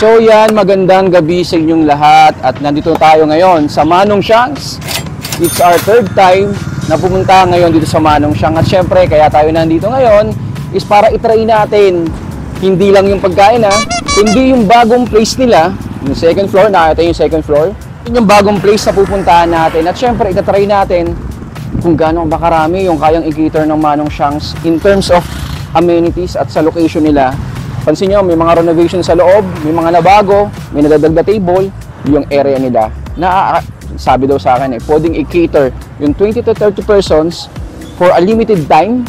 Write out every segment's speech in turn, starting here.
So yan, magandang gabi sa inyong lahat at nandito tayo ngayon sa Manong Shanks. It's our third time na pumunta ngayon dito sa Manong Shanks at syempre kaya tayo nandito ngayon is para itry natin hindi lang yung pagkain kundi yung bagong place nila, yung second floor, nakita yung second floor. Yun yung bagong place na pupuntahan natin at syempre itatry natin kung gaano ba karami yung kayang i-cater ng Manong Shanks in terms of amenities at sa location nila. Pansin nyo, may mga renovation sa loob, may mga nabago, may nadadagdag table, yung area nila. Sabi daw sa akin pwedeng i-cater yung 20 to 30 persons for a limited time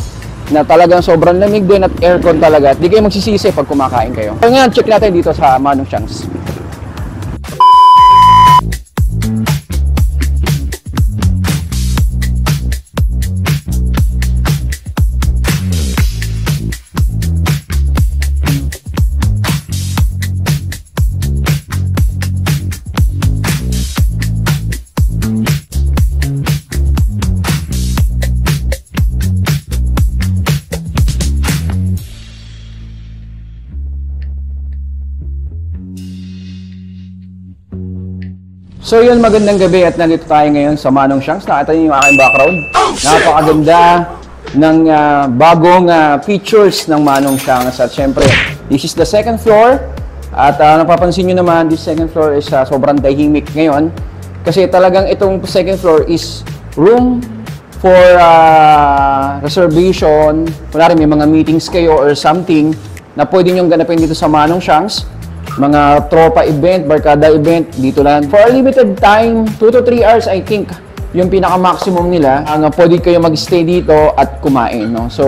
na talagang sobrang lamig din at aircon talaga. At di kayo magsisisi pag kumakain kayo. So ngayon, check natin dito sa Manong Shanks. So yun, magandang gabi at nandito tayo ngayon sa Manong Shanks. Nakita niyo yung aking background. Napakaganda ng bagong features ng Manong Shanks. At syempre, this is the second floor. At napapansin nyo naman, this second floor is sobrang tahimik ngayon. Kasi talagang itong second floor is room for reservation. Kunwari may mga meetings kayo or something na pwede nyo ganapin dito sa Manong Shanks. Mga tropa event, barkada event, dito lang. For a limited time, 2 to 3 hours, I think, yung pinaka-maximum nila. Pwede kayo mag-stay dito at kumain. No? So,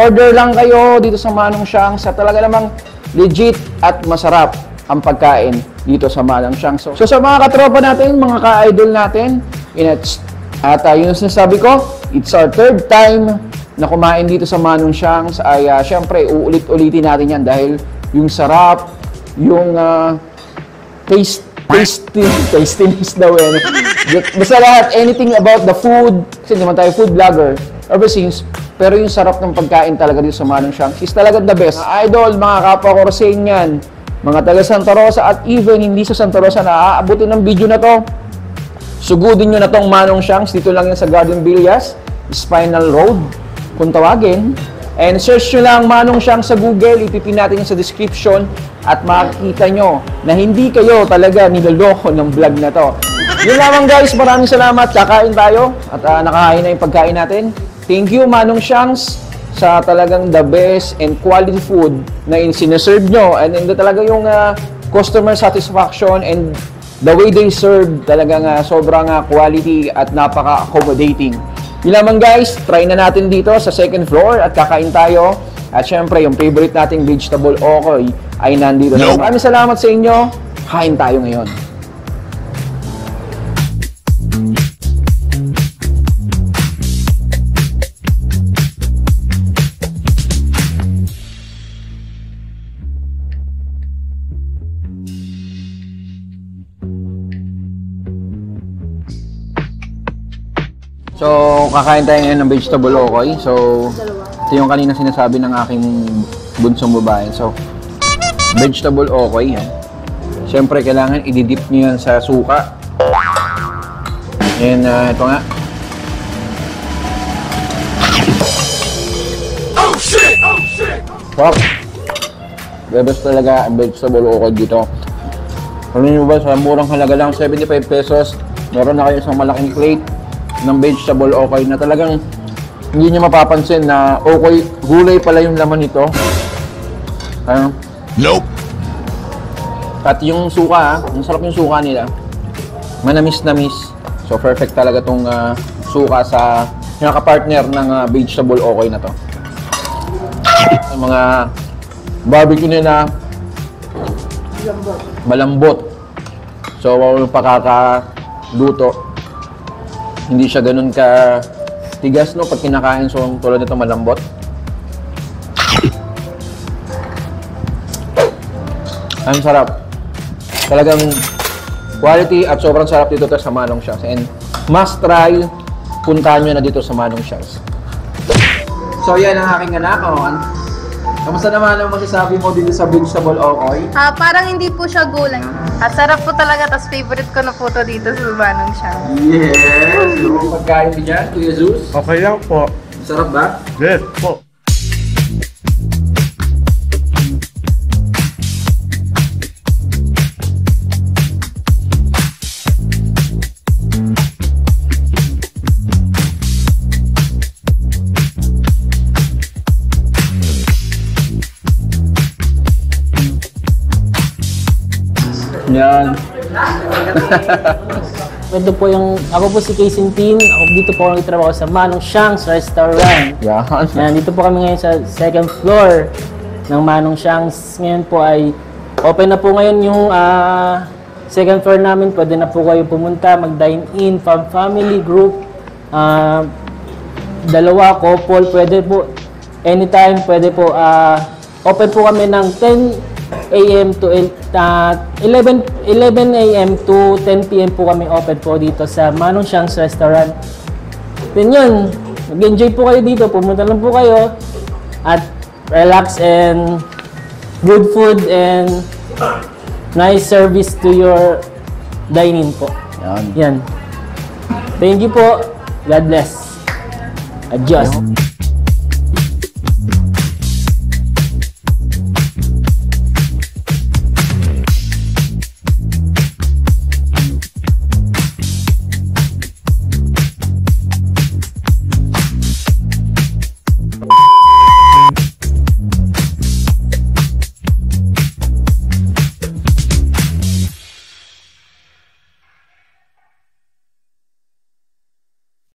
order lang kayo dito sa Manong Shanks. At talaga namang legit at masarap ang pagkain dito sa Manong Shanks. So sa mga katropa natin, mga ka-idol natin, at yung sinasabi ko, it's our third time na kumain dito sa Manong Shanks. Ay, syempre, uulit-ulitin natin yan dahil yung sarap, yung tastiness daw basta lahat, anything about the food, kasi naman tayo food vlogger ever since, pero yung sarap ng pagkain talaga dito sa Manong Shanks is talaga the best. Idol, mga kapwa Corsenyan, mga taga Santa Rosa at even hindi sa Santa Rosa na aabutin ng video na to, sugudin nyo na tong Manong Shanks. Dito lang yan sa Garden Villas, Spinal Road kung tawagin. And search nyo lang Manong Shanks sa Google, ipipin natin sa description at makikita nyo na hindi kayo talaga niloloko ng vlog na to. Yun lamang guys, maraming salamat. Kakain tayo at nakahain na yung pagkain natin. Thank you Manong Shanks sa talagang the best and quality food na sinaserve nyo. And talaga yung customer satisfaction and the way they serve talagang sobrang quality at napaka-accommodating. Yun lamang guys, try na natin dito sa second floor at kakain tayo. At syempre, yung favorite nating vegetable okoy ay nandito. No. Maraming salamat sa inyo. Kain tayo ngayon. So, kakain tayo ngayon ng vegetable okoy. So, ito yung kanina sinasabi ng aking bunsong babae. So, vegetable okoy. Siyempre, kailangan i-dip nyo yan sa suka. And, ito nga. Oh, shit! Oh, shit! Wow! Bebes talaga ang vegetable okoy dito. Ano nyo ba, sa murang halaga lang, 75 pesos. Meron na kayo isang malaking plate ng vegetable okoy na talagang hindi nyo mapapansin na okoy, gulay pala yung laman nito. Nope! At yung suka, ang sarap yung suka nila. Manamis-namis. So perfect talaga tong suka sa naka-partner ng vegetable okoy na to. Ang mga barbecue nila malambot. So yung pakakaluto, hindi siya ganun ka tigas, no, pag kinakain. So tulad nito malambot. Ang sarap. Talagang quality at sobrang sarap dito sa Manong Shanks. And must try, puntahan nyo na dito sa Manong Shanks. So yan ang aking anak. Kamusta naman ang masasabi mo dito sa vegetable okoy? Parang hindi po siya gulay. At sarap po talaga, tas favorite ko na po to dito sa Manong Siyang. Yes! Yung pagkain mo dyan, Kuya Zeus? Okay lang po. Sarap ba? Yes po. Yan. Ito po yung, ako po si Casey Tin. Ako dito po ako nagtrabaho sa Manong Siyang's Restaurant. Yan. Yan, dito po kami ngayon sa second floor ng Manong Siyang's. Ngayon po ay open na po ngayon yung second floor namin. Pwede na po kayo pumunta, mag-dine in, family, group, dalawa, couple, pwede po anytime, pwede po open po kami ng 10 a.m. to 11 a.m. to 10 p.m. po kami open po dito sa Manong Siyang's Restaurant. Then yun, mag-enjoy po kayo dito, pumunta lang po kayo at relax and good food and nice service to your dining po. Yan. Yan. Thank you po. God bless. Adios.